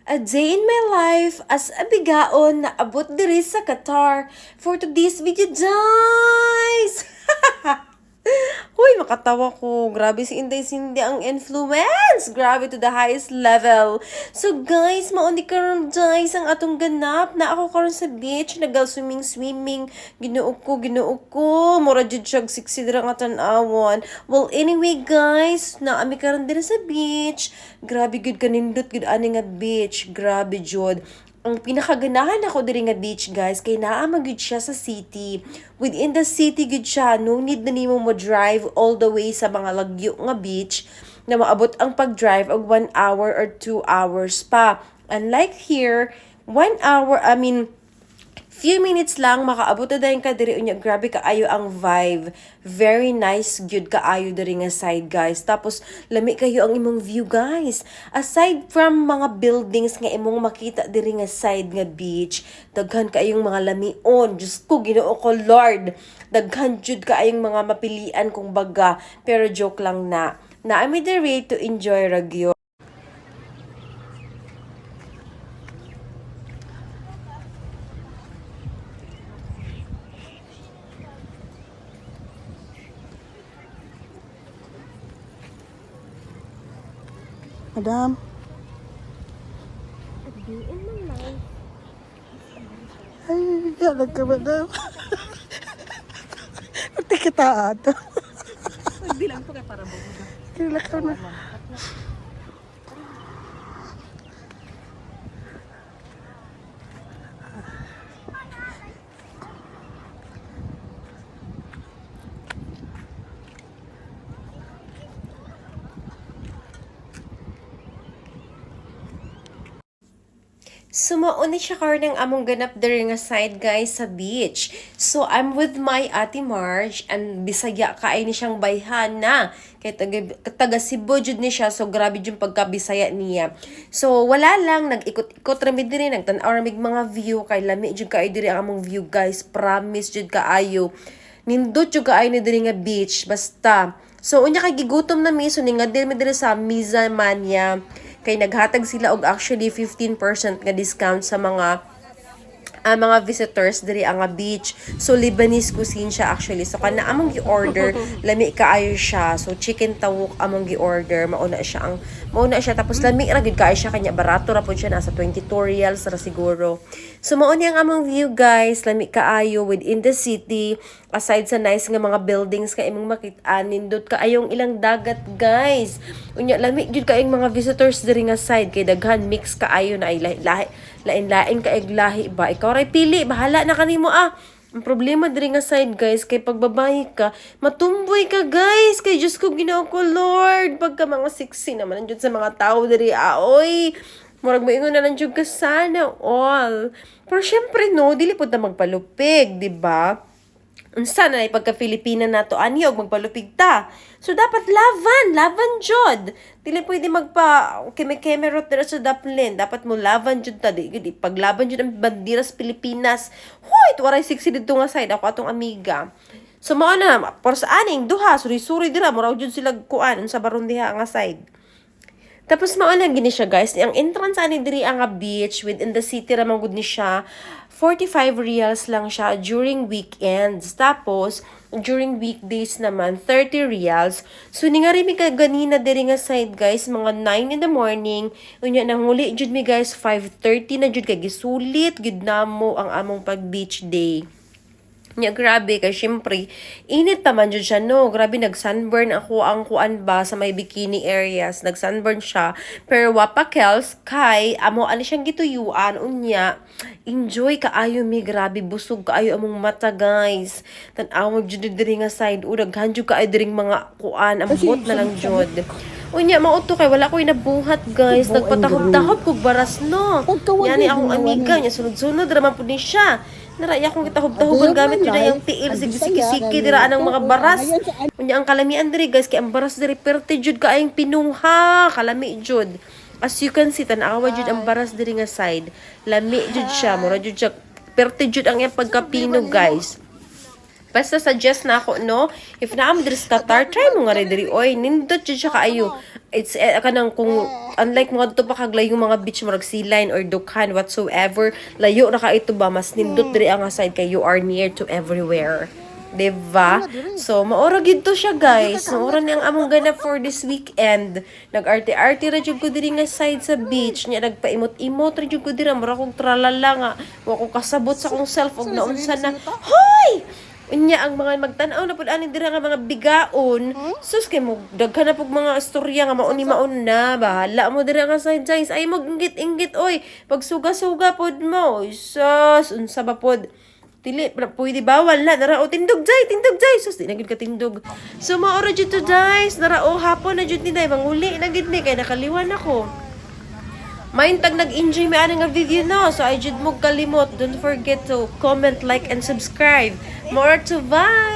A day in my life as a bigaon na abot diri sa Qatar for today's video, guys! Uy, makatawa ko. Grabe si Inday Cindy ang influence. Grabe to the highest level. So guys, mauni karon guys ang atong ganap na ako karon sa beach, swimming. Ginuog ko. Mura jud siya sexy dira nga tan-awon. Well, anyway guys, naami karon dira sa beach. Grabe gud kanindot gud ani nga beach. Grabe jud. Ang pinakaganahan ako diri nga beach, guys, kay naa man gyud siya sa city. Within the city gyud siya, no need na nimo mo drive all the way sa mga lagyo nga beach na maabot ang pag-drive og 1 hour or 2 hours pa. Unlike here, 1 hour, few minutes lang makaabot na dayon ka diri unya. Grabe kaayo ang vibe. Very nice gyud kaayo diri nga side, guys. Tapos lami kayo ang imong view, guys. Aside from mga buildings nga imong makita diri nga side nga beach, daghan kaayong mga lamion. Just ko Ginoo ko Lord. Daghan jud kaayong mga mapilian kung baga. Pero joke lang na. Naami diri to enjoy ragyo. Madam. Ay, yalag ka, madam. Pati kita ato. Bilang ko kay para bugo. Kailan ka na. Sumaon na siya karon ng among ganap diri nga side, guys, sa beach. So I'm with my Ate Marge and Bisaya kaay ni siyang bayhan na. Kay taga Cebu jud ni siya, so grabe jud pagka Bisaya niya. So wala lang, nag-ikot-ikot ra mi diri, nagtan-aw ra mi mga view kay lami jud kaayo diri ang among view, guys. Promise jud kaayo. Nindot jud kaayo ni diri nga beach basta. So unya kay gigutom na mi, so ningadil mi diri sa Misa Mania. Kay naghatag sila og actually 15% nga discount sa mga visitors diri ang beach. So Lebanese cuisine siya actually. So kana among gi-order, lami kaayo siya. So chicken tawuk among gi-order, mauna siya tapos lami ra gid kaayo siya kanya barato ra pud siya, nasa 22 reals ra siguro. So mao ni ang among view, guys, lami kaayo within the city. Aside sa nice nga mga buildings ka imong makit-an, nindot kaayong ilang dagat, guys. Unya lami jud kaayong mga visitors diri nga side kay daghan mix kaayo na ay lain-lain kaayong lahi ba. Ikaw ray pili, bahala na kanimo ah. Ang problema diri nga side, guys, kay pagbabayi ka, matumboy ka, guys. Kay Diyos ko Ginoo ko Lord, pagka mga sexy naman nandiyon sa mga tao diri oy. Murag moingon na lang jud ka sana all. Pero syempre no, dili pud ta magpalupig, di ba? Unsa na pagka Filipina nato ani og magpalupig ta. So dapat lavan jud. Dili pwede magpa keme-kemerot dira sa daplin. Dapat mo lavan jud ta, di paglaban jud ang bandiras Pilipinas. Hoy, tuwaray sexy dito nga side ako atong amiga. So mao na por sa aning duha suri-suri dira muraw jud sila kuan sa baron diha nga side. Tapos mao na gini siya, guys. Ang entrance ani diri ang beach within the city ra man gud ni siya. 45 reals lang siya during weekends. Tapos during weekdays naman 30 reals. So ningari mi ganina diri nga side, guys, mga 9 in the morning. Unya nanguli jud mi, guys, 5:30 na jud kay gisulit gid namo ang among pag beach day. Nya grabe kay syempre init pa man jud siya, no. Grabe nag-sunburn ako ang kuan ba sa may bikini areas. Nag-sunburn siya pero wapakels kay amo ani siyang gituyuan unya. Enjoy kaayo mi, grabe busog kaayo among mata, guys. Tan-awag jud diri nga side daghan jud kaayo diring mga kuan ambot na lang jud. Unya mauto kay wala ko inabuhat, guys. Nagpatahod-tahod kog baras, no. Yani akong amiga nya sunod-sunod ra man pud ni siya. Naraya akong gitahob-tahoban gamit yun na yung tiil, siki-siki, diraan ng mga baras. Kunya ang kalamian diri, guys, kay ang baras diri, perte jud kaayong pinungha, kalami jud. As you can see, tanawa jud ang baras diri nga side. Lami jud siya, mura jud siya, perte jud ang iyang pagkapino, guys. Basta suggest na ako, no? If naam diri sa Qatar, try mo nga rin diri. Oy, nindot jud siya kaayo. it's kanang kung unlike mo to pa kaglay yung mga beach murag sea line or dukhan whatsoever, layo ra ka ito ba mas nindot diri ang side kay you are near to everywhere. Diba? So, maura gid to siya, guys. Maura niyang among ganap for this weekend. Nag-arte-arte ra jud ko diri nga side sa beach. Nya nagpaimot-imot ra jud ko diri. Mura kong tralala nga. Wa ko kasabot sa akong self og naunsa na. Hoy! Unya ang mga magtan-aw na pud ani dira nga mga bigaon. Sus kay mo daghan na pug mga istorya nga mauni maun na. Bahala mo dira nga side guys. Ay mo inggit-inggit oy. Pag suga-suga pod mo. Sus unsa ba pod? Dili, pwede bawal na. Nara, tindog jay. Sus, di na gid ka tindog. So, maura jud to, guys. Nara, hapon na jud ni day. Manguli na gid ni. Kaya nakaliwan ako. Main tag nag-enjoy may nga video no. So, I jud mo kalimot. Don't forget to comment, like, and subscribe. More to bye!